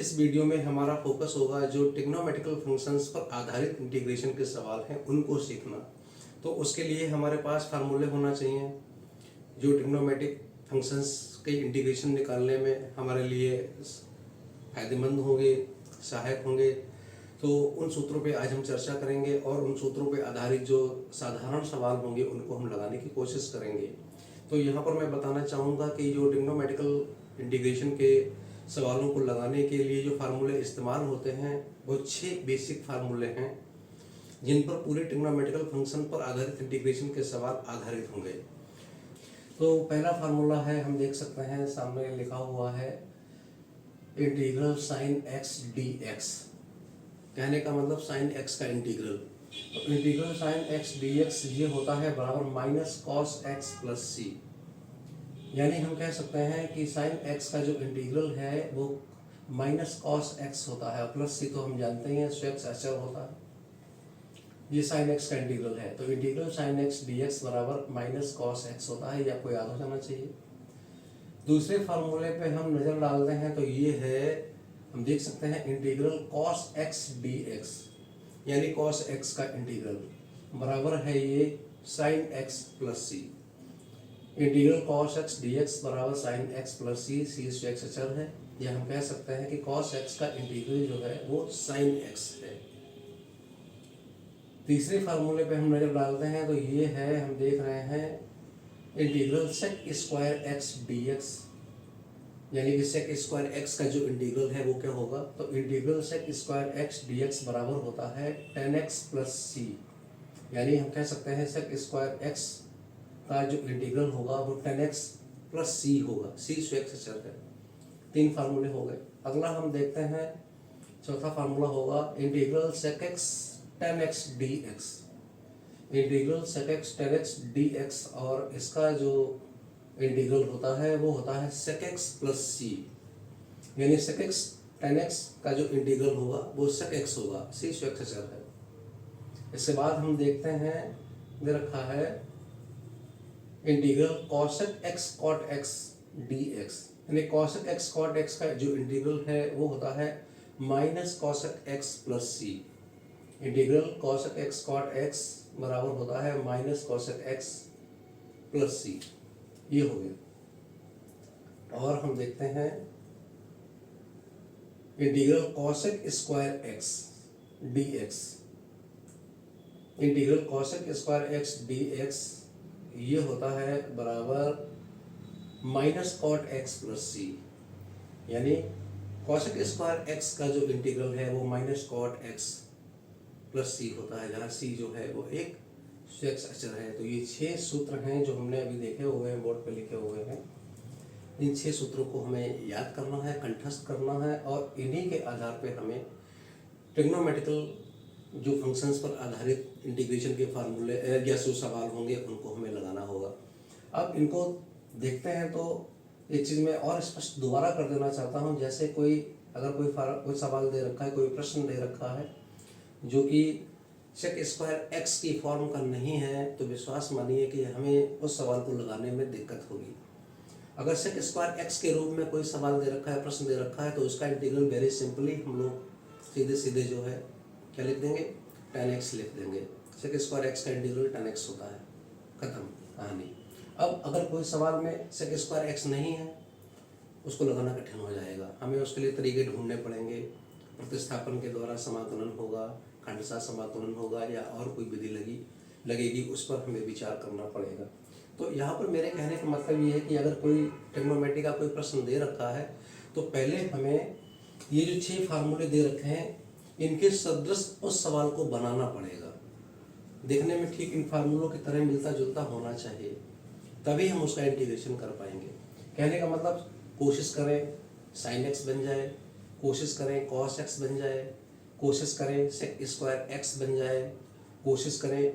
इस वीडियो में हमारा फोकस होगा जो ट्रिग्नोमेट्रिकल फंक्शंस पर आधारित इंटीग्रेशन के सवाल हैं उनको सीखना। तो उसके लिए हमारे पास फार्मूले होना चाहिए जो ट्रिग्नोमेट्रिक फंक्शंस के इंटीग्रेशन निकालने में हमारे लिए फायदेमंद होंगे, सहायक होंगे। तो उन सूत्रों पे आज हम चर्चा करेंगे और उन सूत्रों पे आधारित जो साधारण सवाल होंगे उनको हम लगाने की कोशिश करेंगे। तो यहाँ पर मैं बताना चाहूँगा कि जो ट्रिग्नोमेट्रिकल इंटीग्रेशन के सवालों को लगाने के लिए जो फार्मूले इस्तेमाल होते हैं वो 6 बेसिक फार्मूले हैं जिन पर पूरे ट्रिग्नोमेट्रिकल फंक्शन पर आधारित इंटीग्रेशन के सवाल आधारित होंगे। तो पहला फार्मूला है, हम देख सकते हैं सामने लिखा हुआ है integral sine x d x. कहने का मतलब साइन एक्स का इंटीग्रल। तो integral sine x d x ये होता है बराबर minus cos x plus c. यानी हम कह सकते हैं कि साइन एक्स का जो इंटीग्रल है वो माइनस कॉस एक्स होता है, प्लस सी तो हम जानते हैं एक्स अचर होता है। ये साइन एक्स का इंटीग्रल है, तो integral sine x d x बराबर माइनस कॉस एक्स होता है, ये आपको याद हो जाना चाहिए। दूसरे फार्मूले पे हम नज़र डालते हैं तो ये है, हम देख सकते हैं integral cos x d x, यानी कॉस एक्स का इंटीग्रल बराबर है ये sine x plus c. Integral cos x d x बराबर sine x plus c, c x अचर है, या हम कह सकते हैं कि कॉस एक्स का इंटीग्रल जो है वो साइन एक्स है। तीसरे फार्मूले पे हम नजर डालते हैं तो ये है, हम देख रहे हैं integral sec square x d x, यानी कि सेक स्क्वायर एक्स का जो इंटीग्रल है वो क्या होगा, तो integral sec square x d x बराबर होता है टेन एक्स प्लस सी। यानी हम कह सकते हैं सेक स्क्वायर एक्स का जो इंटीग्रल होगा वो टेन एक्स प्लस सी होगा, सी एक्स अचर है। 3 फार्मूले हो गए। अगला हम देखते हैं चौथा फार्मूला होगा integral sec x tan x d x. Integral sec x tan x d x और इसका जो इंटीग्रल होता है वो होता है सेक एक्स प्लस सी, यानी सेक एक्स टेन एक्स का जो इंटीग्रल होगा वो सेक एक्स होगा, सी एक्स अचर है। इसके बाद हम देखते हैं दे रखा है integral cosec x cot x d x, यानी कॉसेक एक्स कॉट एक्स का जो इंटीग्रल है वो होता है minus cosec x plus c. Integral cosec x cot x बराबर होता है minus cosec x plus c, ये हो गया। और हम देखते हैं integral cosec square x d x. Integral cosec square x d x ये होता है बराबर minus cot x plus c, यानी कॉसेक स्क्वायर एक्स का जो इंटीग्रल है वो माइनस कॉट एक्स प्लस सी होता है, जहाँ सी जो है वो एक एक्स अचर है। तो ये 6 सूत्र हैं जो हमने अभी देखे हुए हैं, बोर्ड पे लिखे हुए हैं। इन 6 सूत्रों को हमें याद करना है, कंठस्थ करना है और इन्हीं के आधार पे हमें ट्रिग्नोमेट्रिकल जो फंक्शंस पर आधारित इंटीग्रेशन के फार्मूले या जो सवाल होंगे उनको हमें लगाना होगा। अब इनको देखते हैं तो एक चीज़ मैं और स्पष्ट दोबारा कर देना चाहता हूँ, जैसे अगर कोई सवाल दे रखा है, कोई प्रश्न दे रखा है जो कि सेक स्क्वायर एक्स की फॉर्म का नहीं है, तो विश्वास मानिए कि हमें उस सवाल को लगाने में दिक्कत होगी। अगर सेक स्क्वायर एक्स के रूप में कोई सवाल दे रखा है, प्रश्न दे रखा है, तो उसका इंटीग्रल वेरी सिंपली हम लोग सीधे सीधे जो है क्या लिख देंगे, टेन एक्स लिख देंगे। सेक स्क्वायर एक्स का इंटीग्रल टेन एक्स होता है, खत्म कहानी। अब अगर कोई सवाल में सेक स्क्वायर एक्स नहीं है, उसको लगाना कठिन हो जाएगा, हमें उसके लिए तरीके ढूंढने पड़ेंगे। प्रतिस्थापन के द्वारा समाकलन होगा, खंडशः समाकलन होगा, या और कोई विधि लगेगी, उस पर हमें विचार करना पड़ेगा। तो यहाँ पर मेरे कहने का मतलब ये है कि अगर कोई ट्रिग्नोमेट्री का कोई प्रश्न दे रखा है तो पहले हमें ये जो 6 फार्मूले दे रखे हैं इनके सदृश उस सवाल को बनाना पड़ेगा। देखने में ठीक इन फार्मूलों की तरह मिलता जुलता होना चाहिए, तभी हम उसका इंटीग्रेशन कर पाएंगे। कहने का मतलब कोशिश करें साइन एक्स बन जाए, कोशिश करें कॉस एक्स बन जाए, कोशिश करें सेक स्क्वायर एक्स बन जाए, कोशिश करें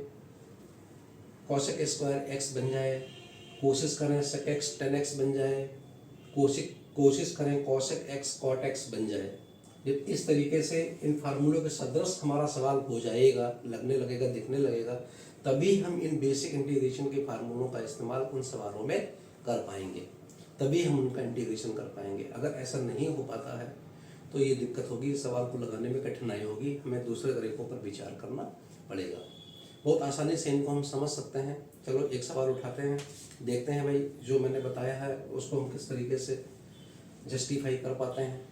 कॉसेक स्क्वायर एक्स बन जाए, कोशिश करें सेक एक्स टेन एक्स बन जाए, कोशिश करें कॉसेक एक्स कॉट एक्स बन जाए। जब इस तरीके से इन फार्मूलों के सदृश हमारा सवाल हो जाएगा, लगने लगेगा, दिखने लगेगा, तभी हम इन बेसिक इंटीग्रेशन के फार्मूलों का इस्तेमाल उन सवालों में कर पाएंगे, तभी हम उनका इंटीग्रेशन कर पाएंगे। अगर ऐसा नहीं हो पाता है तो ये दिक्कत होगी, इस सवाल को लगाने में कठिनाई होगी, हमें दूसरे तरीकों पर विचार करना पड़ेगा। बहुत आसानी से इनको हम समझ सकते हैं। चलो एक सवाल उठाते हैं, देखते हैं भाई जो मैंने बताया है उसको हम किस तरीके से जस्टिफाई कर पाते हैं।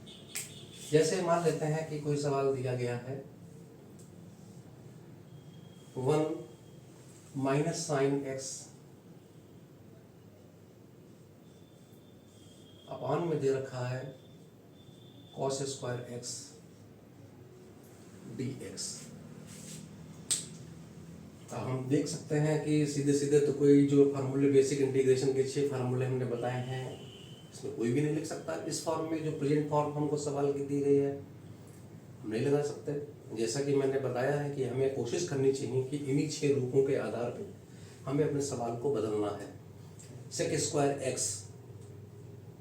जैसे मान लेते हैं कि कोई सवाल दिया गया है 1 माइनस साइन एक्स अपान में दे रखा है cos square x d x. हम देख सकते हैं कि सीधे सीधे तो कोई जो फार्मूले बेसिक इंटीग्रेशन के 6 फार्मूले हमने बताए हैं इसमें कोई भी नहीं लिख सकता। इस फॉर्म में जो प्रेजेंट फॉर्म हमको सवाल की दी गई है हम नहीं लगा सकते। जैसा कि मैंने बताया है कि हमें कोशिश करनी चाहिए कि इन्हीं 6 रूपों के आधार पर हमें अपने सवाल को बदलना है। सेक स्क्वायर एक्स,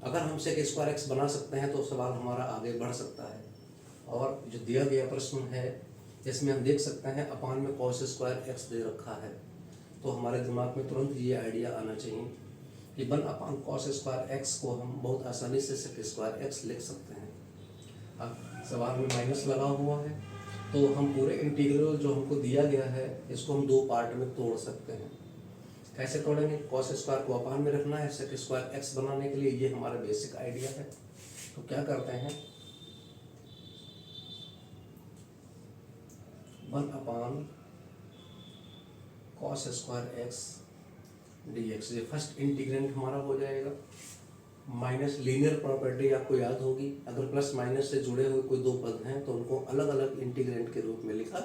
अगर हम सेक स्क्वायर एक्स बना सकते हैं तो सवाल हमारा आगे बढ़ सकता है। और जो दिया गया प्रश्न है इसमें हम देख सकते हैं अपान में कॉस स्क्वायर एक्स दे रखा है, तो हमारे दिमाग में तुरंत ये आइडिया आना चाहिए कि 1 अपान कॉस स्क्वायर एक्स को हम बहुत आसानी से सेक स्क्वायर एक्स लिख सकते हैं। अब सवाल में माइनस लगा हुआ है तो हम पूरे इंटीग्रल जो हमको दिया गया है इसको हम 2 पार्ट में तोड़ सकते हैं। कैसे तोड़ेंगे? कॉस स्क्वायर को अपान में रखना है सेक स्क्वायर एक्स बनाने के लिए, ये हमारा बेसिक आइडिया है। तो क्या करते हैं 1 upon cos square x d x, ये फर्स्ट इंटीग्रेंट हमारा हो जाएगा। माइनस लीनियर प्रॉपर्टी आपको याद होगी, अगर प्लस माइनस से जुड़े हुए कोई 2 पद हैं तो उनको अलग अलग इंटीग्रेंट के रूप में लिखा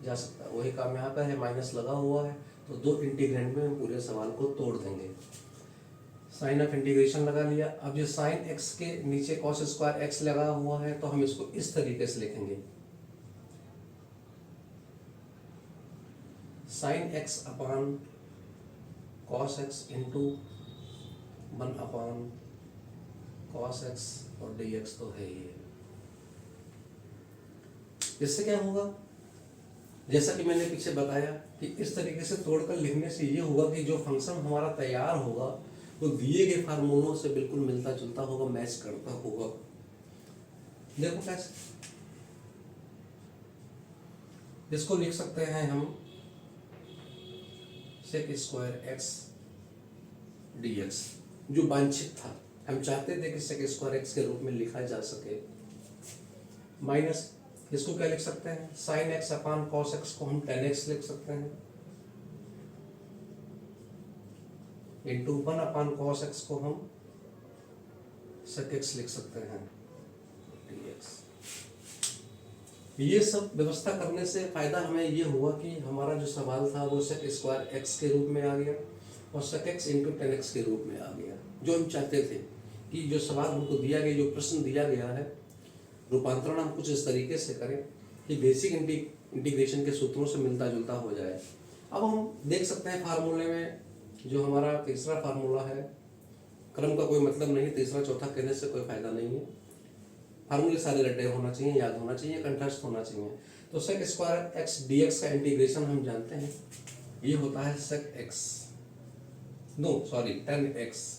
जा सकता है। वही काम यहाँ पर है, माइनस लगा हुआ है तो 2 इंटीग्रेंट में हम पूरे सवाल को तोड़ देंगे। साइन ऑफ इंटीग्रेशन लगा लिया। अब जो साइन एक्स के नीचे कॉस स्क्वायर एक्स लगा हुआ है तो हम इसको इस तरीके से लिखेंगे, साइन एक्स अपान cos x into 1 upon cos x और डी एक्स तो है ही। इससे क्या होगा, जैसा कि मैंने पीछे बताया कि इस तरीके से तोड़कर लिखने से ये होगा कि जो फंक्शन हमारा तैयार होगा वो दिए गए फार्मूलों से बिल्कुल मिलता जुलता होगा, मैच करता होगा। देखो कैसे, इसको लिख सकते हैं हम sec square x d x, जो वांछित था। हम चाहते थे कि सेक स्क्वायर एक्स के रूप में लिखा जा सके। माइनस इसको क्या लिख सकते हैं, साइन एक्स अपान कॉस एक्स को हम tan x लिख सकते हैं, इंटू 1 अपान कॉस एक्स को हम सेक एक्स लिख सकते हैं dx। ये सब व्यवस्था करने से फायदा हमें ये हुआ कि हमारा जो सवाल था वो सेक स्क्वायर एक्स के रूप में आ गया और sec x into tan x के रूप में आ गया। जो हम चाहते थे कि जो सवाल हमको दिया गया, जो प्रश्न दिया गया है, रूपांतरण हम कुछ इस तरीके से करें कि बेसिक इंटीग्रेशन के सूत्रों से मिलता जुलता हो जाए। अब हम देख सकते हैं फार्मूले में जो हमारा तीसरा फार्मूला है, क्रम का कोई मतलब नहीं, तीसरा चौथा कहने से कोई फायदा नहीं है। फार्मूले सारे रटे होना चाहिए, याद होना चाहिए, कंठस्थ होना चाहिए। तो sec square x d x का इंटीग्रेशन हम जानते हैं, ये होता है sec x, no sorry tan x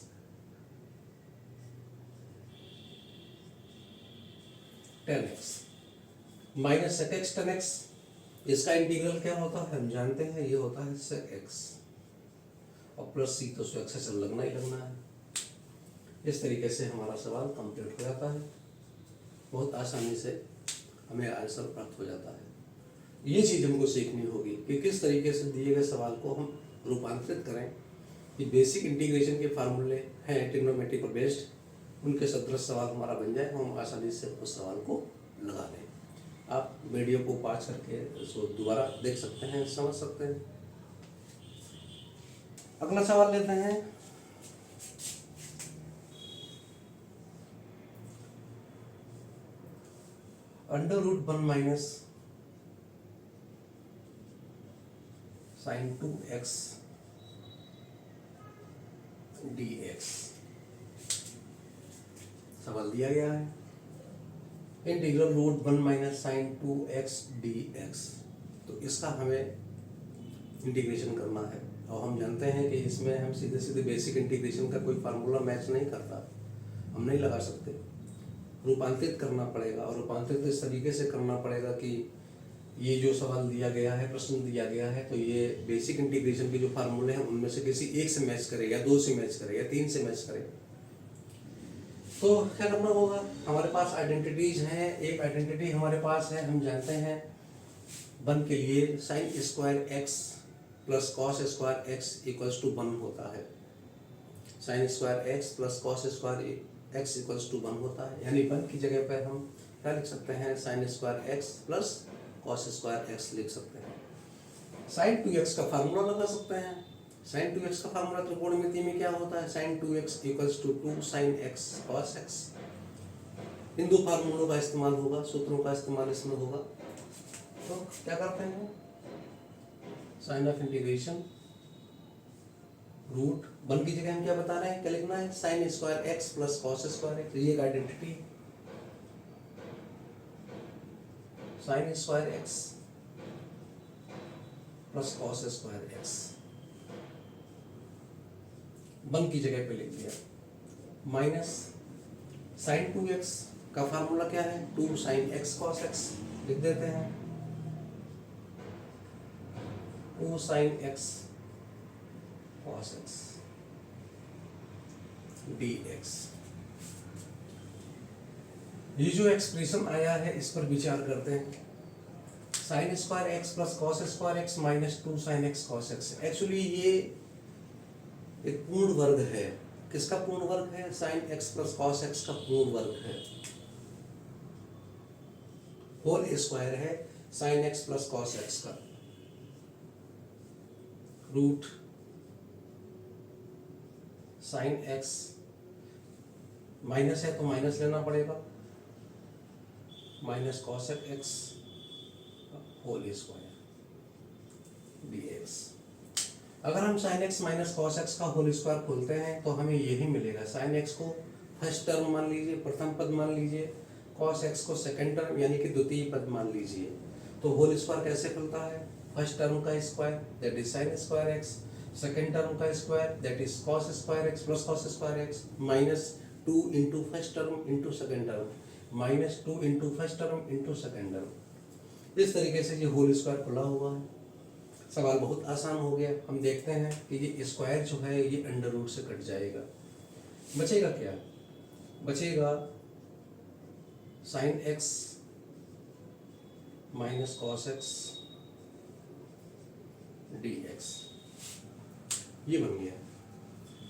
tan x minus sec x tan x। इसका इंटीग्रल क्या होता है हम जानते हैं, ये होता है सेक x और प्लस सी तो एक्सेशन लगना ही लगना है। इस तरीके से हमारा सवाल कंप्लीट हो जाता है, बहुत आसानी से हमें आंसर प्राप्त हो जाता है। ये चीज़ हमको सीखनी होगी कि किस तरीके से दिए गए सवाल को हम रूपांतरित करें कि बेसिक इंटीग्रेशन के फार्मूले हैं ट्रिग्नोमेट्री पर बेस्ड, उनके सदृश सवाल हमारा बन जाए, हम आसानी से उस सवाल को लगा लें। आप वीडियो को पॉज करके इसको दोबारा देख सकते हैं, समझ सकते हैं। अगला सवाल लेते हैं, under root 1 minus sine 2x dx सवाल दिया गया है। Integral root 1 minus sine 2x dx, तो इसका हमें इंटीग्रेशन करना है और हम जानते हैं कि इसमें हम सीधे सीधे बेसिक इंटीग्रेशन का कोई फार्मूला मैच नहीं करता, हम नहीं लगा सकते। रूपांतरित करना पड़ेगा, और रूपांतरित इस तरीके से करना पड़ेगा कि ये जो सवाल दिया गया है, प्रश्न दिया गया है, तो ये बेसिक इंटीग्रेशन के जो फार्मूले हैं उनमें से किसी एक से मैच करे, या दो से मैच करे, या तीन से मैच करे। तो क्या करना होगा, हमारे पास आइडेंटिटीज हैं। एक आइडेंटिटी हमारे पास है, हम जानते हैं 1 के लिए sine square x plus cos square x equals to 1 होता है। Sine square x plus cos square x equals to 1 होता है, यानी 1 की जगह पर हम क्या लिख सकते हैं, sine square x plus cos square x लिख सकते हैं। साइन 2x का फार्मूला लगा सकते हैं। साइन 2x का फार्मूला त्रिकोणमिति में क्या होता है, sine 2x equals to 2 sine x cos x। इन दो फार्मूलों का इस्तेमाल होगा, सूत्रों का इस्तेमाल इसमें होगा। तो क्या करते हैं, साइन ऑफ इंटीग्रेशन रूट 1 की जगह हम क्या बता रहे हैं, क्या लिखना है, sine square x plus cos square x. ये एक identity, sine square x plus cos square x 1 की जगह पे लिख दिया, माइनस साइन 2x का फार्मूला क्या है, 2 साइन x कॉस x लिख देते हैं, 2 sine x cos x dx। ये जो एक्सप्रेशन आया है इस पर विचार करते हैं। Sine square x plus cos square x minus 2 sine x cos x. Actually ये एक पूर्ण वर्ग है। किसका पूर्ण वर्ग है, sine x plus cos x का पूर्ण वर्ग है। होल स्क्वायर है sine x plus cos x का, रूट साइन एक्स माइनस है तो माइनस लेना पड़ेगा, minus cos x whole square dx। अगर हम sine x minus cos x का होल स्क्वायर खोलते हैं तो हमें यही मिलेगा। साइन एक्स को फर्स्ट टर्म मान लीजिए, प्रथम पद मान लीजिए, कॉस एक्स को सेकंड टर्म यानी कि द्वितीय पद मान लीजिए। तो होल स्क्वायर कैसे खुलता है, फर्स्ट टर्म का square that is sine square x, second term का square that is cos square x plus cos square x, minus 2 into first term into second term, minus 2 into first term into second term. इस तरीके से ये whole square खुला हुआ है। सवाल बहुत आसान हो गया। हम देखते हैं कि ये स्क्वायर जो है ये अंडर रूट से कट जाएगा, बचेगा क्या, बचेगा sign x minus cos x dx। ये बन गया।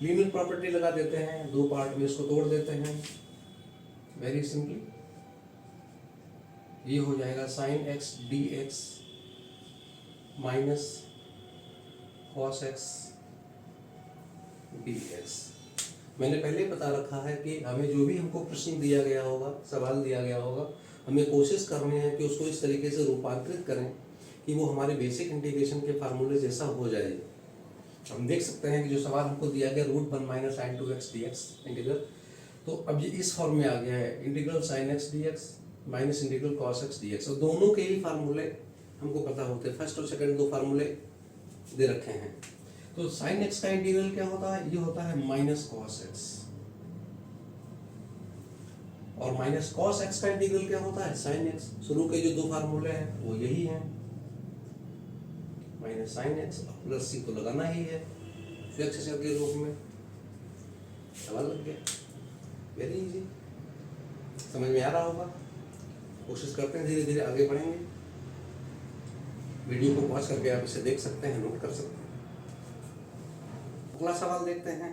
लीनियर प्रॉपर्टी लगा देते हैं, दो पार्ट में इसको तोड़ देते हैं, वेरी सिंपली ये हो जाएगा sine x dx minus cos x dx। मैंने पहले बता रखा है कि हमें जो भी हमको प्रश्न दिया गया होगा, सवाल दिया गया होगा, हमें कोशिश करनी है कि उसको इस तरीके से रूपांतरित करें कि वो हमारे बेसिक इंटीग्रेशन के फार्मूले जैसा हो जाए। हम देख सकते हैं कि जो सवाल हमको दिया गया root 1 minus sine 2x dx integral, तो अब ये इस फॉर्म में आ गया है, integral sine x dx minus integral cos x dx। और दोनों के ही फार्मूले हमको पता होते हैं, फर्स्ट और सेकंड दो फार्मूले दे रखे हैं। तो साइन x का इंटीग्रल क्या होता है, ये होता है माइनस कॉस x, और माइनस कॉस x का इंटीग्रल क्या होता है, साइन x। शुरू के जो दो फार्मूले हैं वो यही हैं, minus sign x plus C तो लगाना ही है एक्स के रूप में। सवाल लग गया, वेरी इजी, समझ में आ रहा होगा। कोशिश करते हैं, धीरे धीरे आगे बढ़ेंगे। वीडियो को पॉज करके आप इसे देख सकते हैं, नोट कर सकते हैं। अगला सवाल देखते हैं,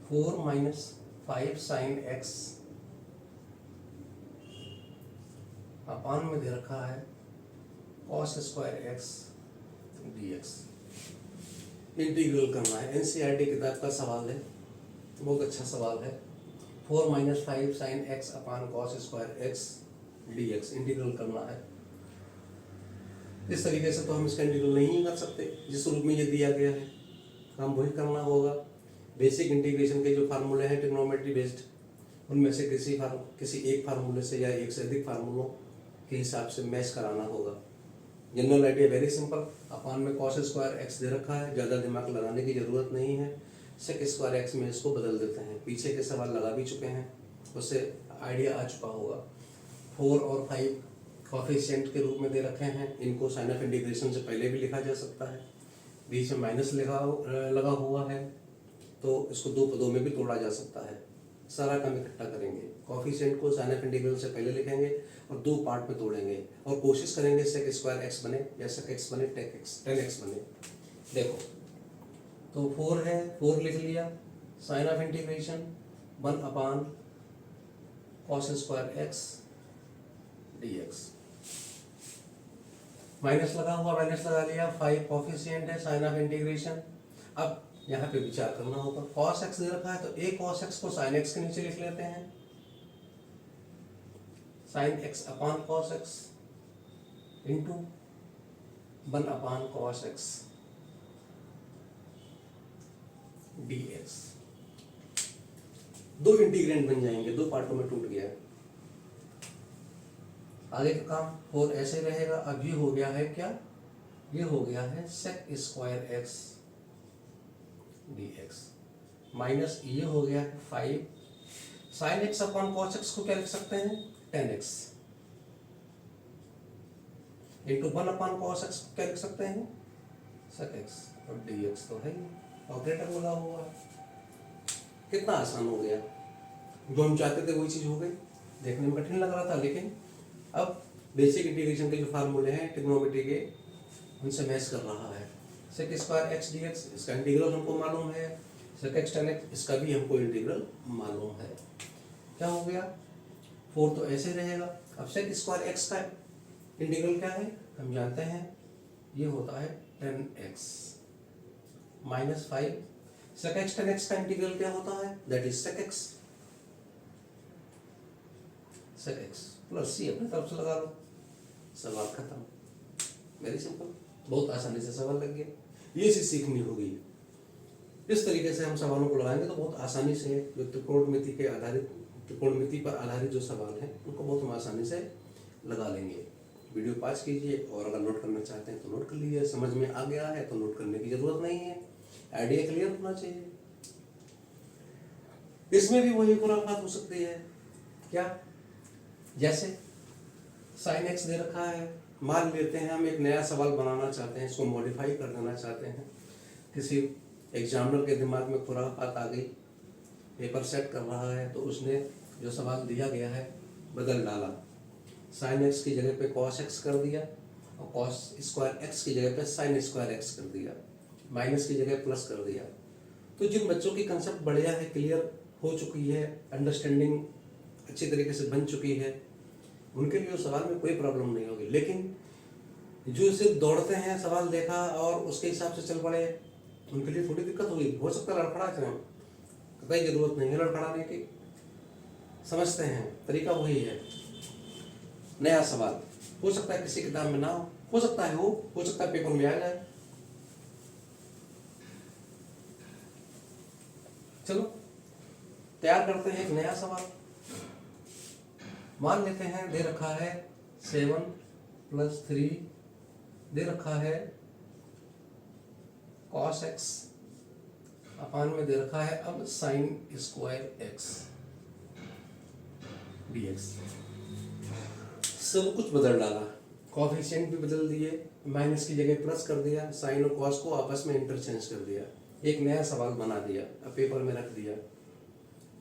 4 माइनस 5 साइन एक्स अपान में दे रखा है cos square x dx। Integral करना है, एनसीईआरटी किताब का सवाल है, बहुत अच्छा सवाल है। 4 माइनस 5 साइन एक्स अपान cos square x dx integral करना है। इस तरीके से तो हम इसका इंटीग्रल नहीं कर सकते जिस रूप में ये दिया गया है, हम वही करना होगा। बेसिक इंटीग्रेशन के जो फार्मूले हैं ट्रिग्नोमेट्री बेस्ड, उनमें से किसी एक फार्मूले से या एक से अधिक फार्मूलों के हिसाब से मैच कराना होगा। जनरल आइडिया वेरी सिंपल, अपान में कॉस स्क्वायर एक्स दे रखा है, ज़्यादा दिमाग लगाने की ज़रूरत नहीं है। सेक स्क्वायर एक्स में इसको बदल देते हैं। पीछे के सवाल लगा भी चुके हैं, उससे आइडिया आ चुका होगा। 4 और 5 कोफिशिएंट के रूप में दे रखे हैं, इनको साइन ऑफ इंटीग्रेशन से पहले भी लिखा जा सकता है। बीच में माइनस लगा हुआ है तो इसको दो पदों में भी तोड़ा जा सकता है। सारा काम इकट्ठा करेंगे, कोफिशिएंट को साइन ऑफ इंटीग्रल से पहले लिखेंगे और दो पार्ट में तोड़ेंगे और कोशिश करेंगे सेक स्क्वायर एक्स बने या सेक एक्स बने टेन एक्स बने। देखो तो 4 है, 4 लिख लिया, sign of integration 1 upon cos square x dx, minus लगा हुआ, माइनस लगा लिया। 5 कोफिशिएंट है, साइन ऑफ इंटीग्रेशन। अब यहाँ पे विचार करना होगा, cos x दे रखा है तो a cos x को sin x के नीचे लिख लेते हैं, sin x अपान cos x इंटू 1 अपान cos x dx। दो इंटीग्रेंट बन जाएंगे, दो पार्टों में टूट गया। आगे का काम 4 ऐसे रहेगा। अब ये हो गया है क्या, ये हो गया है sec square x dx minus ये हो गया है 5 sin x upon cos x को क्या लिख सकते हैं 10x into 1 upon cos x को क्या लिख सकते हैं sec x और dx तो है ऑपरेटर लगा हुआ है। कितना आसान हो गया, जो हम चाहते थे वही चीज हो गई। देखने में कठिन लग रहा था, लेकिन अब बेसिक इंटीग्रेशन के जो फार्मूले हैं ट्रिग्नोमेट्री के, उनसे मैच कर रहा है। सेक स्क्वायर एक्स dx इसका इंटीग्रल हमको मालूम है, सेक एक्स tan x इसका भी हमको इंटीग्रल मालूम है। क्या हो गया, 4 तो ऐसे रहेगा। अब सेक स्क्वायर x का इंटीग्रल क्या है हम जानते हैं, ये होता है 10x minus 5। Sec x tan x का इंटीग्रल क्या होता है, that is sec x plus c अपने तरफ से लगा लो, सवाल खत्म। वेरी सिंपल, बहुत आसानी से सवाल लग गया। ये चीज सीखनी होगी। इस तरीके से हम सवालों को लगाएंगे तो बहुत आसानी से जो त्रिकोणमिति पर आधारित जो सवाल हैं उनको बहुत हम आसानी से लगा लेंगे। वीडियो पॉज कीजिए और अगर नोट करना चाहते हैं तो नोट कर लीजिए। समझ में आ गया है तो नोट करने की जरूरत नहीं है, आइडिया क्लियर होना चाहिए। इसमें भी वही खुराफात हो सकती है। क्या, जैसे साइन एक्स दे रखा है, मान लेते हैं हम एक नया सवाल बनाना चाहते हैं, इसको मॉडिफाई कर देना चाहते हैं। किसी एग्जामिनर के दिमाग में खुराफात आ गई, पेपर सेट कर रहा है तो उसने जो सवाल दिया गया है बदल डाला। साइन एक्स की जगह पे कॉस एक्स कर दिया और कॉस स्क्वायर एक्स की जगह पे साइन स्क्वायर एक्स कर दिया, माइनस की जगह प्लस कर दिया। तो जिन बच्चों की कंसेप्ट बढ़िया है, क्लियर हो चुकी है, अंडरस्टैंडिंग अच्छी तरीके से बन चुकी है, उनके लिए सवाल में कोई प्रॉब्लम नहीं होगी। लेकिन जो सिर्फ दौड़ते हैं, सवाल देखा और उसके हिसाब से चल पड़े, उनके लिए थोड़ी दिक्कत होगी। हो सकता है लड़खड़ा जाए, कतई जरूरत नहीं है लड़खड़ाने की। समझते हैं तरीका वही है। नया सवाल हो सकता है किसी किताब में ना हो सकता है हो सकता है पेपर में आ जाए। चलो तैयार करते हैं एक नया सवाल। मान लेते हैं दे रखा है 7 + 3 दे रखा है cos x अपान में दे रखा है अब sin स्क्वायर x dx। सब कुछ बदल डाला, कोफिशिएंट भी बदल दिए, माइनस की जगह प्लस कर दिया, साइन और कॉस को आपस में इंटरचेंज कर दिया, एक नया सवाल बना दिया, अब पेपर में रख दिया।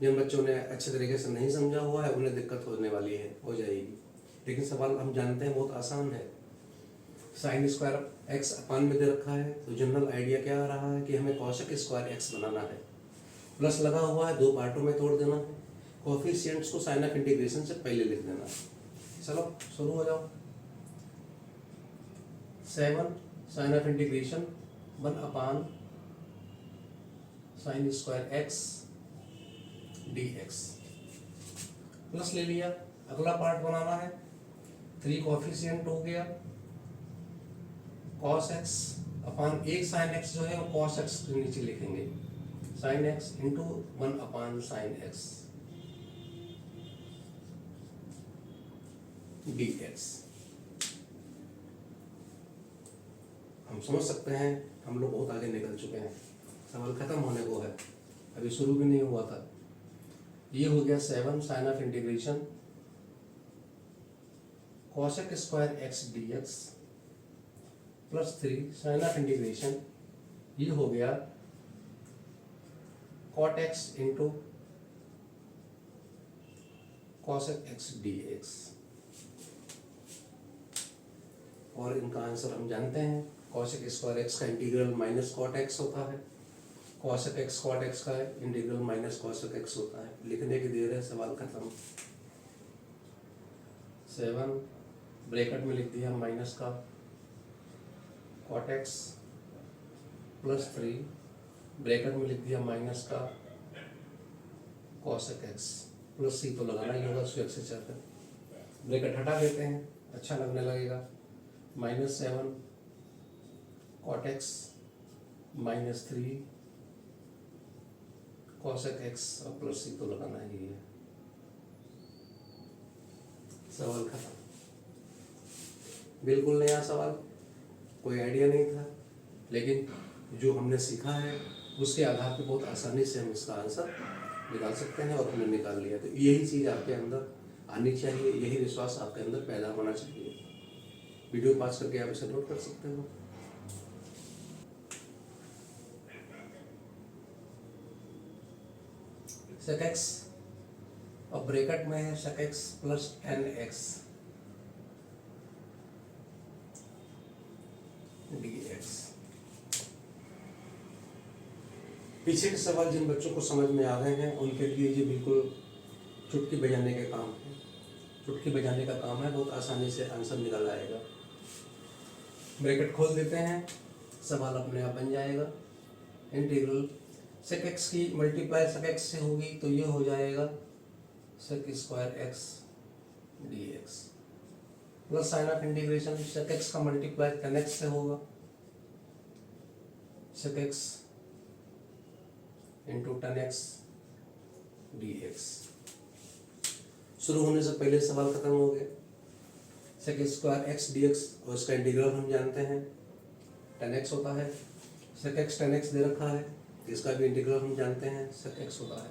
जिन बच्चों ने अच्छे तरीके से नहीं समझा हुआ है उन्हें दिक्कत होने वाली है, हो जाएगी। लेकिन सवाल हम जानते हैं बहुत आसान है। साइन स्क्वायर एक्स अपान में दे रखा है तो जनरल आइडिया क्या आ रहा है कि हमें कॉसेक स्क्वायर एक्स बनाना है। प्लस लगा हुआ है, दो पार्टों में तोड़ देना है, कोफिशिएंट्स को साइन ऑफ इंटीग्रेशन से पहले लिख देना है। चलो शुरू हो जाओ। 7 sign of integration 1 upon sine square x dx plus ले लिया। अगला पार्ट बनाना है, 3 कोफिशिएंट हो गया, cos x अपान एक साइन x जो है वो cos x के नीचे लिखेंगे, sine x into 1 upon sine x dx। हम समझ सकते हैं हम लोग बहुत आगे निकल चुके हैं, सवाल खत्म होने को है, अभी शुरू भी नहीं हुआ था। ये हो गया 7 sign of integration cosec square x d x plus 3 sign of integration, ये हो गया cot x into cosec x d x. और इनका आंसर हम जानते हैं, कॉसेक स्क्वायर एक्स का इंटीग्रल माइनस कॉट एक्स होता है, कॉसेक एक्स कॉट एक्स का इंटीग्रल माइनस कॉसेक एक्स होता है। लिखने की देर है, सवाल खत्म। 7 ब्रैकेट में लिख दिया माइनस का कॉट एक्स प्लस 3 ब्रैकेट में लिख दिया माइनस का कॉसेक एक्स प्लस सी तो लगाना ही होगा, उसको एक्स से चलकर ब्रैकेट हटा देते हैं, अच्छा लगने लगेगा। -7 cot x minus 3 cosec x और प्लस सी तो लगाना ही है। सवाल खत्म। बिल्कुल नया सवाल, कोई आइडिया नहीं था, लेकिन जो हमने सीखा है उसके आधार पर बहुत आसानी से हम इसका आंसर निकाल सकते हैं और हमने निकाल लिया। तो यही चीज़ आपके अंदर आनी चाहिए, यही विश्वास आपके अंदर पैदा होना चाहिए। वीडियो पास करके आप इसे नोट कर सकते हो। sec x और ब्रैकेट में है sec x plus 10x dx। पीछे के सवाल जिन बच्चों को समझ में आ गए हैं उनके लिए ये बिल्कुल चुटकी बजाने के काम है, चुटकी बजाने का काम है, बहुत आसानी से आंसर निकल आएगा। ब्रैकेट खोल देते हैं, सवाल अपने आप बन जाएगा। इंटीग्रल sec x की मल्टीप्लाई sec x से होगी तो ये हो जाएगा sec square x dx plus sign of integration sec x का मल्टीप्लाई tan x से होगा sec x into tan x dx। शुरू होने से पहले सवाल खत्म हो गए। sec स्क्वायर x dx और इसका इंटीग्रल हम जानते हैं tan x होता है, sec x tan x दे रखा है, इसका भी इंटीग्रल हम जानते हैं sec x होता है।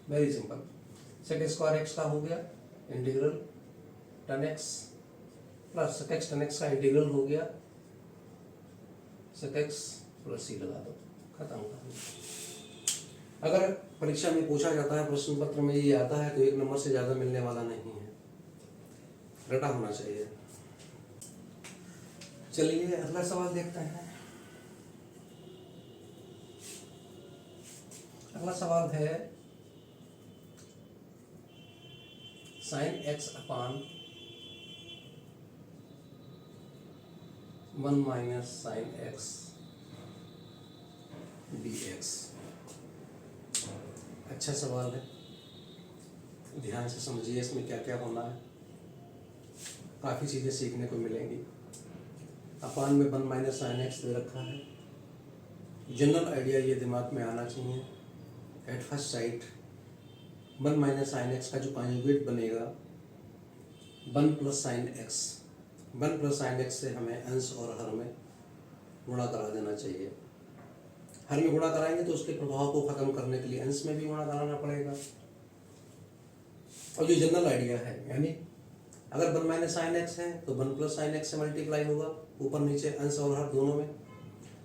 Very simple, sec square x का हो गया integral tan x plus sec x tan x का इंटीग्रल हो गया sec x प्लस c लगा दो, खत्म कहानी। अगर परीक्षा में पूछा जाता है, प्रश्न पत्र में ये आता है तो 1 नंबर से ज़्यादा मिलने वाला नहीं है, रटा होना चाहिए। चलिए अगला सवाल देखते हैं। अगला सवाल है sin x अपान 1 माइनस sin x dx। अच्छा सवाल है, ध्यान से समझिए इसमें क्या क्या होना है, काफ़ी चीज़ें सीखने को मिलेंगी। अपान में 1 माइनस sin x दे रखा है, जनरल आइडिया ये दिमाग में आना चाहिए at first sight. 1 minus sin x का जो कॉन्जुगेट बनेगा 1 plus sin x, 1 plus sin x से हमें अंश और हर में गुणा करा देना चाहिए। हर में गुणा कराएंगे तो उसके प्रभाव को खत्म करने के लिए अंश में भी गुणा कराना पड़ेगा। और ये जनरल आइडिया है, यानी अगर 1 माइनस sin x है तो 1 प्लस sin x से मल्टीप्लाई होगा ऊपर नीचे अंश और हर दोनों में।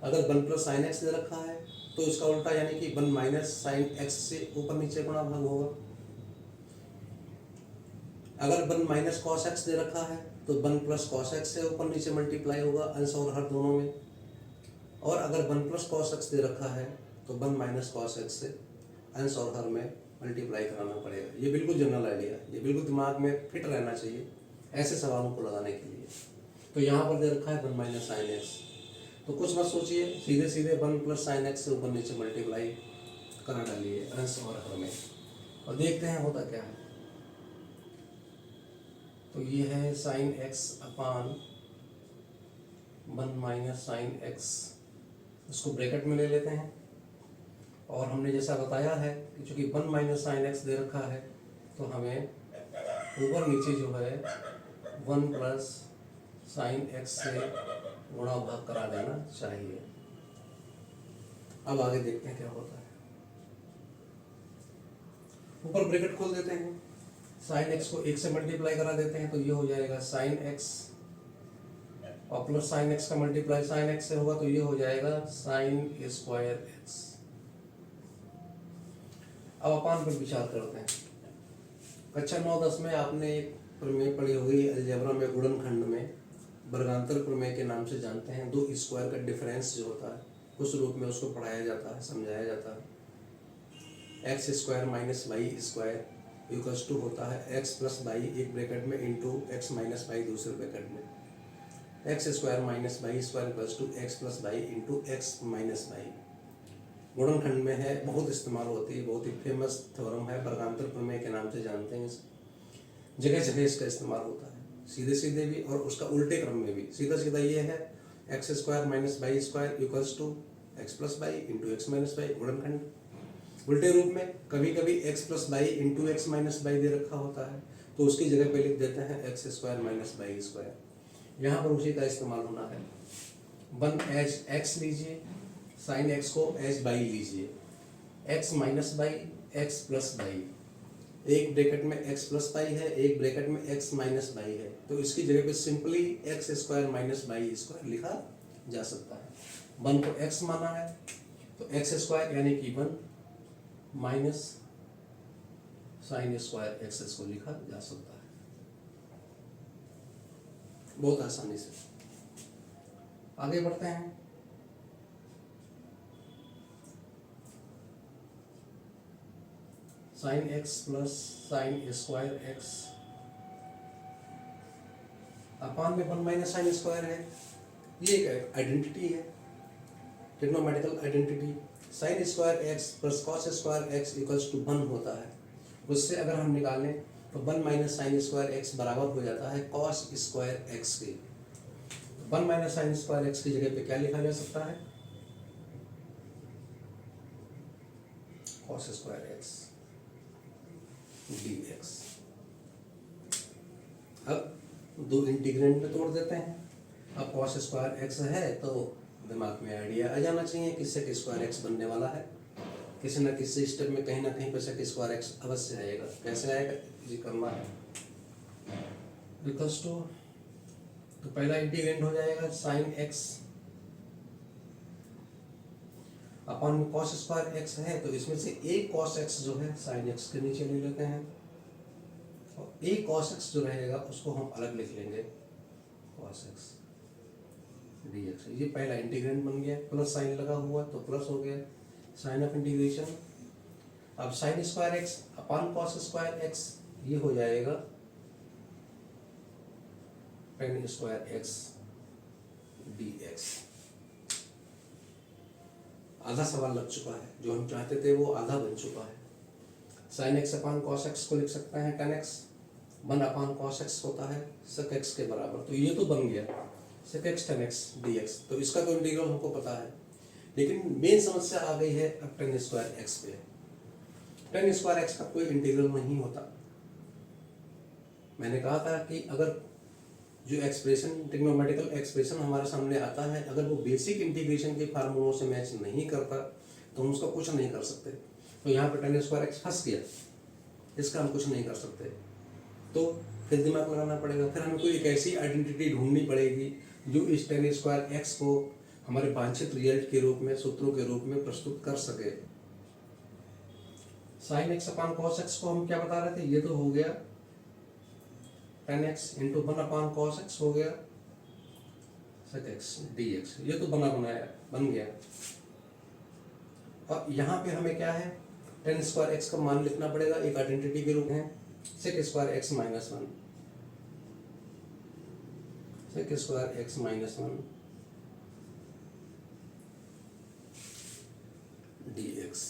अगर 1 प्लस sin x दे रखा है तो इसका उल्टा यानी कि 1 माइनस sin x से ऊपर नीचे गुणा भाग होगा। अगर 1 माइनस cos x दे रखा है तो 1 प्लस cos x से ऊपर नीचे मल्टीप्लाई होगा अंश और हर दोनों में। और अगर 1 प्लस cos x दे रखा है तो 1 माइनस cos x से अंश और हर में मल्टीप्लाई कराना पड़ेगा। ये बिल्कुल जनरल आइडिया, ये बिल्कुल दिमाग में फिट रहना चाहिए ऐसे सवालों को लगाने के लिए। तो यहाँ पर दे रखा है 1 माइनस sin x, तो कुछ मत सोचिए, सीधे सीधे 1 प्लस sin x से ऊपर नीचे मल्टीप्लाई करा डालिए अंश और हर में, और देखते हैं होता क्या है। तो ये है sin x अपान 1 माइनस sin x, इसको ब्रैकेट में ले लेते हैं। और हमने जैसा बताया है कि चूंकि 1 माइनस sin x दे रखा है तो हमें ऊपर नीचे जो है 1 प्लस sin x से गुणा भाग करा देना चाहिए। अब आगे देखते हैं क्या होता है। ऊपर ब्रैकेट खोल देते हैं, साइन एक्स को 1 से मल्टीप्लाई करा देते हैं, तो ये हो जाएगा साइन एक्स, और प्लस साइन एक्स का मल्टीप्लाई साइन एक्स से होगा तो ये हो जाएगा साइन स्क्वायर एक्स। अब अपान पर विचार करते हैं। कक्षा 9-10 में आपने एक प्रमेय पढ़ी होगी अलजेब्रा में, गुणनखंड में, वर्गांतर प्रमेय के नाम से जानते हैं। दो स्क्वायर का डिफरेंस जो होता है उस रूप में उसको पढ़ाया जाता है, समझाया जाता है। X square minus y square equals to होता है एक्स प्लस वाई एक ब्रैकेट में इंटू एक्स माइनस वाई दूसरे ब्रैकेट में। X square minus y square equals to x plus y into x minus y. गुणनखंड में है, बहुत इस्तेमाल होती है, बहुत ही फेमस थ्योरम है, वर्गांतर प्रमेय के नाम से जानते हैं इसे। जगह जगह इसका इस्तेमाल होता है, सीधे सीधे भी और उसका उल्टे क्रम में भी। सीधा सीधा ये है x square minus y square equals to x plus y into x minus y, गुणनखंड। उल्टे रूप में कभी कभी x plus y into x minus y दे रखा होता है तो उसकी जगह पे लिख देते हैं x square minus y square. यहाँ पर उसी का इस्तेमाल होना है। 1 एज एक्स लीजिए, साइन एक्स को एज बाई लीजिए, x minus y x plus y. एक ब्रैकेट में एक्स प्लस बाई है, एक ब्रैकेट में एक्स माइनस बाई है, तो इसकी जगह पे simply x square minus y square लिखा जा सकता है। 1 को एक्स माना है तो एक्स स्क्वायर यानी कि 1 माइनस साइन स्क्वायर एक्स को लिखा जा सकता है बहुत आसानी से। आगे बढ़ते हैं। Sine x plus sine square x अपान में 1 माइनस साइन स्क्वायर है, ये एक आइडेंटिटी है, trigonometrical identity. Sine square x plus cos square x equals to 1 होता है। उससे अगर हम निकालें तो 1 माइनस साइन स्क्वायर एक्स बराबर हो जाता है कॉस स्क्वायर एक्स के। 1 माइनस साइन स्क्वायर एक्स की जगह पे क्या लिखा जा सकता है, कॉस स्क्वायर एक्स dx। अब दो इंटीग्रेंट में तोड़ देते हैं। अब cos स्क्वायर एक्स है तो दिमाग में आइडिया आ जाना चाहिए कि sec स्क्वायर एक्स बनने वाला है। किसी न किसी स्टेप में कहीं ना कहीं पर sec स्क्वायर एक्स अवश्य आएगा। कैसे आएगा ये करना है। इक्वल्स टू, तो पहला इंटीग्रेंट हो जाएगा sine x upon cos square x है तो इसमें से एक cos x जो है साइन x के नीचे ले लेते हैं और एक cos x जो रहेगा उसको हम अलग लिख लेंगे cos x dx। ये पहला इंटीग्रेंट बन गया, प्लस साइन लगा हुआ तो प्लस हो गया साइन ऑफ इंटीग्रेशन। अब sign square x upon cos square x ये हो जाएगा tan स्क्वायर एक्स dx। आधा सवाल लग चुका है, जो हम चाहते थे वो आधा बन चुका है। Sine x upon cos x को लिख सकते हैं tan x, 1 upon cos x होता है sec x के बराबर, तो ये तो बन गया sec x tan x dx। तो इसका तो इंटीग्रल हमको पता है, लेकिन मेन समस्या आ गई है अब tan स्क्वायर एक्स पे। tan स्क्वायर एक्स का कोई इंटीग्रल नहीं होता। मैंने कहा था कि अगर जो एक्सप्रेशन ट्रिग्नोमेट्रिकल एक्सप्रेशन हमारे सामने आता है अगर वो बेसिक इंटीग्रेशन के फार्मूलों से मैच नहीं करता तो हम उसका कुछ नहीं कर सकते। तो यहाँ पर tan स्क्वायर एक्स फंस गया, इसका हम कुछ नहीं कर सकते, तो फिर दिमाग लगाना पड़ेगा। फिर हमें कोई एक ऐसी आइडेंटिटी ढूंढनी पड़ेगी जो इस tan स्क्वायर एक्स को हमारे वांछित रिजल्ट के रूप में, सूत्रों के रूप में प्रस्तुत कर सके। Sine x upon cos x को हम क्या बता रहे थे, ये तो हो गया tan x into 1 upon cos x हो गया sec x dx। ये तो बन गया। और यहाँ पे हमें क्या है, tan स्क्वायर x का मान लिखना पड़ेगा एक आइडेंटिटी के रूप में, sec square x minus 1, sec square x minus 1 dx।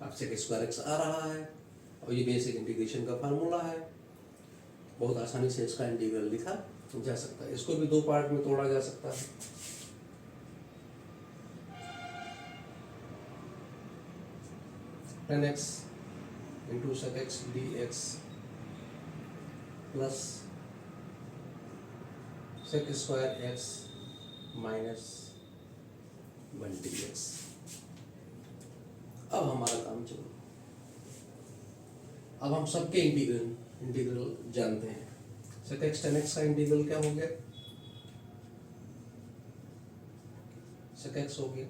अब sec स्क्वायर x आ रहा है और ये बेसिक इंटीग्रेशन का फार्मूला है, बहुत आसानी से इसका इंटीग्रल लिखा जा सकता है। इसको भी दो पार्ट में तोड़ा जा सकता है। tan x into sec x dx plus sec square x minus 1dx। अब हमारा काम चलो, अब हम सबके इंटीग्रल जानते हैं। sec x tan x का इंटीग्रल क्या हो गया? sec x हो गया।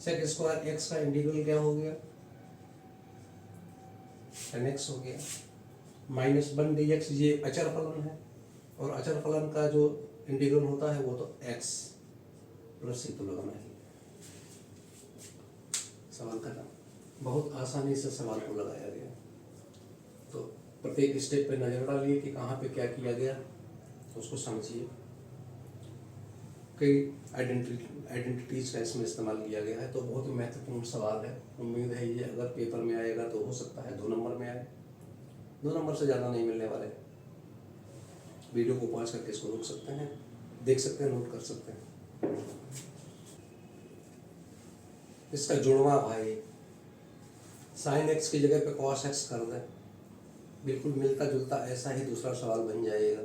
sec स्क्वायर x का इंटीग्रल क्या हो गया? tan x हो गया। -1 ये अचर फलन है, और अचर फलन का जो इंटीग्रल होता है वो तो x प्लस ही तो लगाना है। सवाल खत्म। बहुत आसानी से सवाल को लगाया गया। तो प्रत्येक स्टेप पे नजर डालिए कि कहाँ पे क्या किया गया, तो उसको समझिए। कई आइडेंटिटीज का इसमें इस्तेमाल किया गया है, तो बहुत ही महत्वपूर्ण सवाल है। उम्मीद है ये अगर पेपर में आएगा तो हो सकता है 2 नंबर में आए, 2 नंबर से ज़्यादा नहीं मिलने वाले। वीडियो को पॉज करके इसको रोक सकते हैं, देख सकते हैं, नोट कर सकते हैं। इसका जुड़वा भाई sin x की जगह पे cos x कर दें, बिल्कुल मिलता जुलता ऐसा ही दूसरा सवाल बन जाएगा।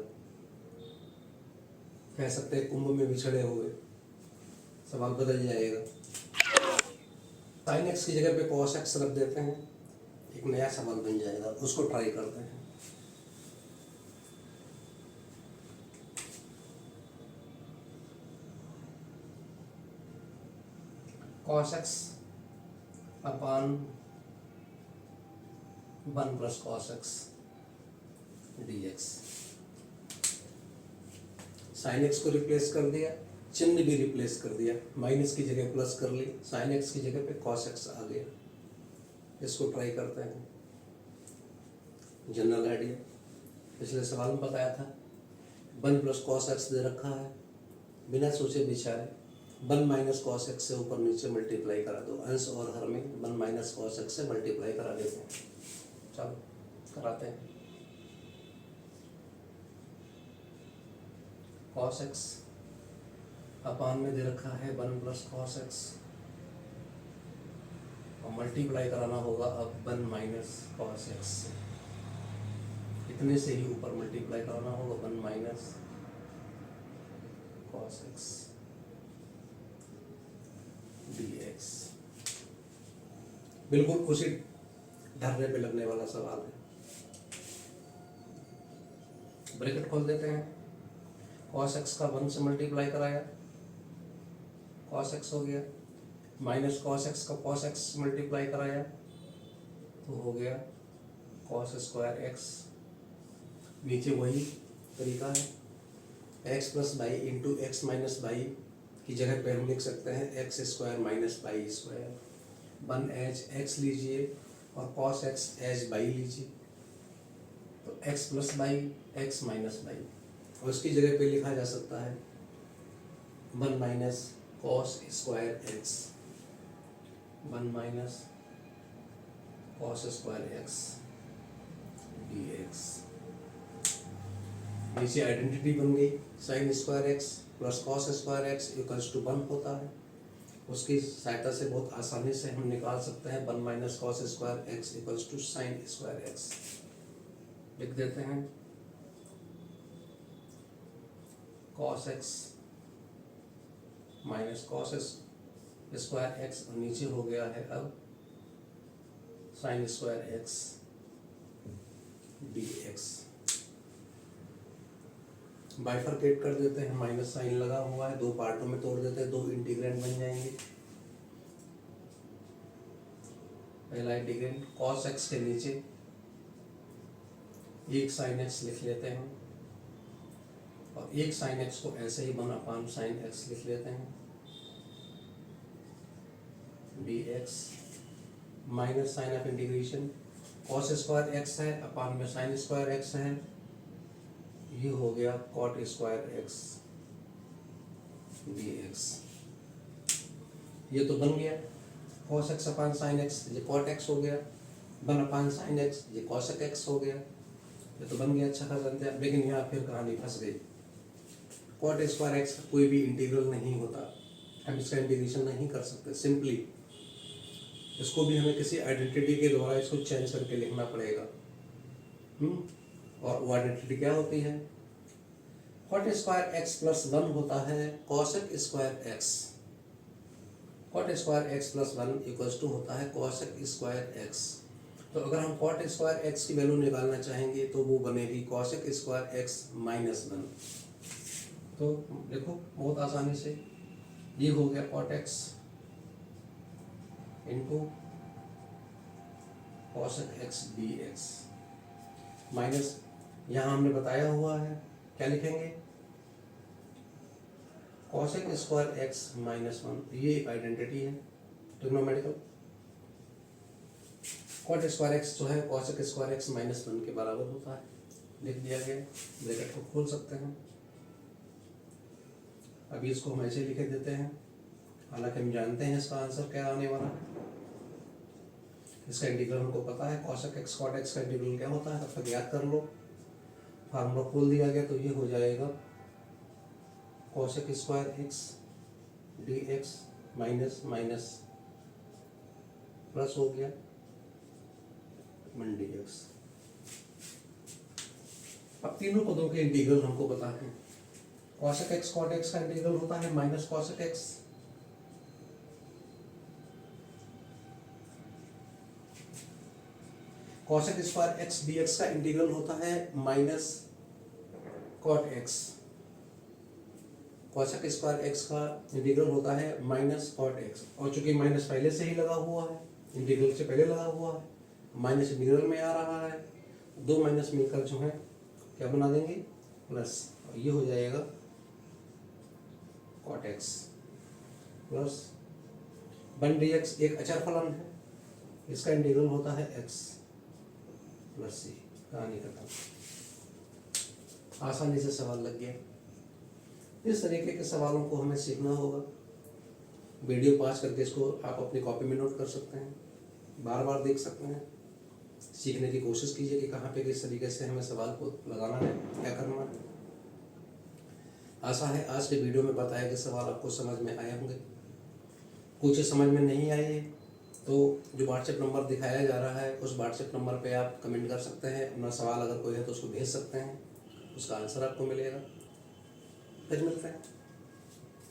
कह सकते हैं कुंभ में बिछड़े हुए, सवाल बदल जाएगा। sin x की जगह पे cos x रख देते हैं, एक नया सवाल बन जाएगा, उसको ट्राई करते हैं। cos x अपान 1 plus cos x dx। sin x को रिप्लेस कर दिया, चिन्ह भी रिप्लेस कर दिया, माइनस की जगह प्लस कर ली, sin x की जगह पे cos x आ गया। इसको ट्राई करते हैं। जनरल आइडिया पिछले सवाल में बताया था, 1 प्लस cos x दे रखा है, बिना सोचे बिचारे 1 माइनस cos x से ऊपर नीचे मल्टीप्लाई करा दो, अंश और हर में 1 माइनस cos x से मल्टीप्लाई करा देते हैं। चलो कराते हैं। cos x अपान में दे रखा है 1 प्लस cos x, और मल्टीप्लाई कराना होगा अब 1 माइनस cos x से। इतने से ही ऊपर मल्टीप्लाई कराना होगा 1 माइनस cos x dx। बिल्कुल उसी ढर्रे पे लगने वाला सवाल है। ब्रैकेट खोल देते हैं, cos x का 1 से मल्टीप्लाई कराया, cos x हो गया, माइनस cos x का cos x मल्टीप्लाई कराया तो हो गया cos स्क्वायर x। नीचे वही तरीका है, x plus y into x minus y की जगह पे हम लिख सकते हैं x square minus y square. 1 as x लीजिए और cos x एज बाई लीजिए, तो x plus y x minus y, और उसकी जगह पे लिखा जा सकता है 1 minus cos square x, 1 minus cos square x dx। नीचे आइडेंटिटी बन गई, sin square x plus cos square x equals to 1 होता है। उसकी सहायता से बहुत आसानी से हम निकाल सकते हैं 1 minus cos square x equals to sin square x। लिख देते हैं cos x minus cos square x, और नीचे हो गया है अब sin square x dx। Bifurcate कर देते हैं, माइनस साइन लगा हुआ है, 2 पार्टों में तोड़ देते हैं, 2 इंटीग्रेंड बन जाएंगे। पहला इंटीग्रेंड cos x के नीचे एक sin x लिख लेते हैं, और एक sin x को ऐसे ही 1 अपान sin x लिख लेते हैं dx। Minus sign of integration cos square x है, अपान में sin स्क्वायर x है, ये हो गया cot स्क्वायर x dx। ये तो बन गया cos x अपान sin x, ये cot x हो गया, 1 अपान sin x, ये cos x हो गया, ये तो बन गया। अच्छा खासा जानते हैं, लेकिन यहाँ फिर कहानी फंस गई। cot स्क्वायर x का कोई भी इंटीग्रल नहीं होता, हम इसका इंटीग्रेशन नहीं कर सकते। सिंपली इसको भी हमें किसी आइडेंटिटी के द्वारा इसको चेंज करके लिखना पड़ेगा। और वो आइडेंटिटी क्या होती है? cot स्क्वायर x प्लस 1 होता है cosec square x cot square x plus 1 equals to होता है कॉसेक स्क्वायर एक्स। तो अगर हम कॉट स्क्वायर एक्स की वैल्यू निकालना चाहेंगे तो वो बनेगी कॉसेक स्क्वायर एक्स माइनस 1। तो देखो बहुत आसानी से ये हो गया cot x into cosec x d x minus, यहाँ हमने बताया हुआ है क्या लिखेंगे, कॉसेक स्क्वायर एक्स माइनस 1। ये एक आइडेंटिटी है ट्रिग्नोमेट्रिकल। कॉट स्क्वायर एक्स जो है कॉसेक स्क्वायर एक्स माइनस 1 के बराबर होता है, लिख दिया गया। ब्रैकेट को खोल सकते हैं। अभी इसको हम ऐसे लिखे देते हैं, हालांकि हम जानते हैं इसका आंसर क्या आने वाला है। इसका इंटीग्रल हमको पता है, कॉसेक एक्स कॉट एक्स का इंटीग्रल क्या होता है, तब तक याद कर लो। फार्मूला खोल दिया गया तो ये हो जाएगा cosec square x d x minus minus plus हो गया 1 डी एक्स। अब तीनों पदों के इंटीग्रल हमको पता है। कॉसेक एक्स कॉट एक्स का इंटीग्रल होता है minus cosec x, cosec square x d x का इंटीग्रल होता है minus cot x, cosec square x का इंटीग्रल होता है माइनस कॉट एक्स। और चूंकि माइनस पहले से ही लगा हुआ है, इंटीग्रल से पहले लगा हुआ है, माइनस इंटीग्रल में आ रहा है, दो माइनस मिलकर जो है क्या बना देंगे प्लस, और ये हो जाएगा cot x plus 1 d x. एक अचर फलन है, इसका इंटीग्रल होता है एक्स प्लस सी। कहानी खत्म। आसानी से सवाल लग गया। इस तरीके के सवालों को हमें सीखना होगा। वीडियो पास करके इसको आप अपनी कॉपी में नोट कर सकते हैं, बार बार देख सकते हैं, सीखने की कोशिश कीजिए कि कहाँ पे किस तरीके से हमें सवाल को लगाना है, क्या करना है। आशा है आज के वीडियो में बताए गए सवाल आपको समझ में आए होंगे। कुछ समझ में नहीं आए तो जो व्हाट्सएप नंबर दिखाया जा रहा है उस व्हाट्सएप नंबर पे आप कमेंट कर सकते हैं। अपना सवाल अगर कोई है तो उसको भेज सकते हैं, उसका आंसर आपको मिलेगा। फिर मिलते हैं।